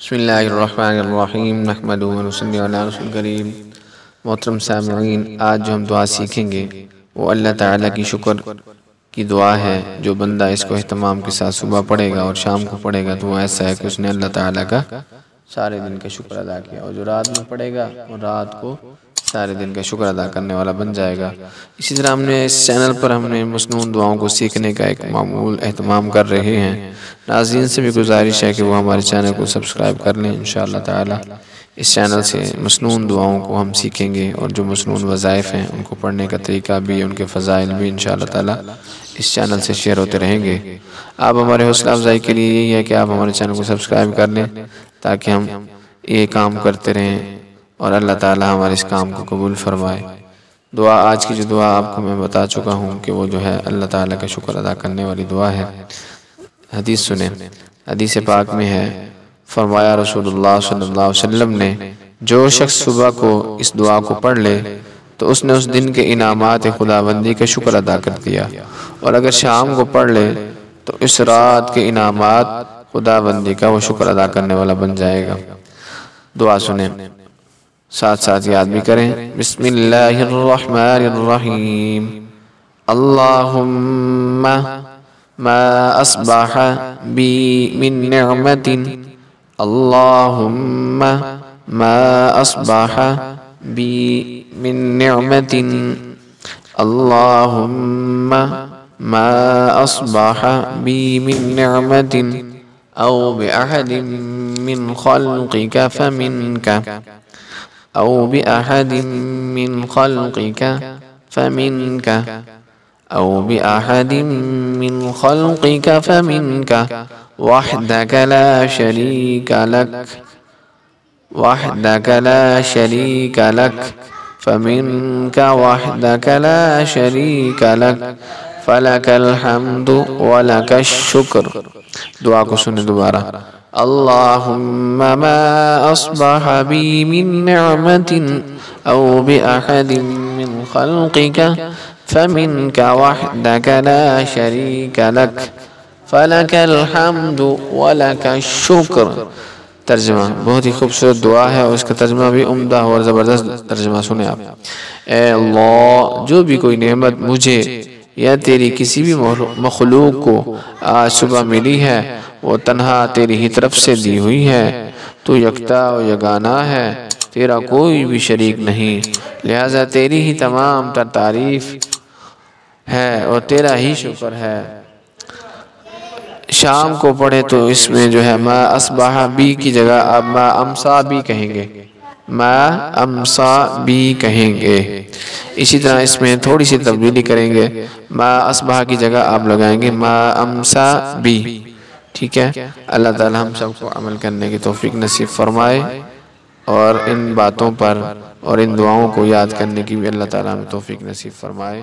بسم اللہ الرحمن الرحیم نحمدہ و نصلی علی رسول کریم۔ محترم سامعین، آج جو ہم دعا سیکھیں گے وہ اللہ تعالیٰ کی شکر کی دعا ہے۔ جو بندہ اس کو اہتمام کے ساتھ صبح پڑھے گا اور شام کو پڑھے گا تو وہ ایسا ہے کہ اس نے اللہ تعالیٰ کا سارے دن کا شکر ادا کیا، اور جو رات میں پڑھے گا اور رات کو سارے دن کا شکر ادا کرنے والا بن جائے گا۔ اسی طرح ہم نے اس چینل پر مسنون دعاؤں کو سیکھنے کا ایک معمول اہتمام کر رہے ہیں۔ ناظرین سے بھی گزارش ہے کہ وہ ہمارے چینل کو سبسکرائب کر لیں۔ انشاءاللہ تعالی اس چینل سے مسنون دعاؤں کو ہم سیکھیں گے، اور جو مسنون وظائف ہیں ان کو پڑھنے کا طریقہ بھی، ان کے فضائل بھی انشاءاللہ تعالی اس چینل سے شیئر ہوتے رہیں گے۔ آپ ہمارے حوصلہ افزائی کے لیے یہی ہے کہ آپ ہمارے چینل کو سبسکرائب کر لیں تاکہ ہم یہ کام کرتے رہیں اور اللہ تعالی ہمارے اس کام کو قبول فرمائے۔ دعا، آج کی جو دعا آپ کو میں بتا چکا ہوں کہ وہ جو ہے اللہ تعالیٰ کا شکر ادا کرنے والی دعا ہے۔ حدیث سنیں۔ حدیث پاک میں ہے، فرمایا رسول اللہ صلی اللہ علیہ وسلم نے، جو شخص صبح کو اس دعا کو پڑھ لے تو اس نے اس دن کے انعامات خداوندی کا شکر ادا کر دیا، اور اگر شام کو پڑھ لے تو اس رات کے انعامات خداوندی کا وہ شکر ادا کرنے والا بن جائے گا۔ دعا سنیں، ساتھ ساتھ یاد بھی کریں۔ بسم اللہ الرحمن الرحیم۔ اللہم ما اصبح بی من نعمت، اللہم ما اصبح بی من نعمت، اللہم ما اصبح بی من نعمت او بأحد من خلقک فمنک، أو بأحد من خلقك فمنك، أو بأحد من خلقك فمنك، وحدك لا شريك لك، وحدك لا شريك لك، فمنك وحدك لا شريك لك، فلك الحمد ولك الشكر۔ دعا کو سنیں دوبارہ۔ اللہم ما اصبح بی من نعمت او بأحد من خلقک فمنک وحدک لا شریک لک، فلک الحمد ولک الشکر۔ ترجمہ، بہت ہی خوبصورت دعا ہے اور اس کا ترجمہ بھی عمدہ اور زبردست ترجمہ سنیں آپ۔ اے اللہ، جو بھی کوئی نعمت مجھے یا تیری کسی بھی مخلوق کو آج صبح ملی ہے وہ تنہا تیری ہی طرف سے دی ہوئی ہے۔ تو یکتا و یگانہ ہے، تیرا کوئی بھی شریک نہیں، لہذا تیری ہی تمام تر تعریف ہے اور تیرا ہی شکر ہے۔ شام کو پڑھے تو اس میں جو ہے ما اصبح بی کی جگہ آپ ما امسا بی کہیں گے، ما امسا بی کہیں گے۔ اسی طرح اس میں تھوڑی سی تبدیلی کریں گے، ما اصبح کی جگہ آپ لگائیں گے ما امسا بی، ٹھیک ہے۔ اللہ تعالی ہم سب کو عمل کرنے کی توفیق نصیب فرمائے، اور ان باتوں پر اور ان دعاؤں کو یاد کرنے کی بھی اللہ تعالی ہمیں توفیق نصیب فرمائے۔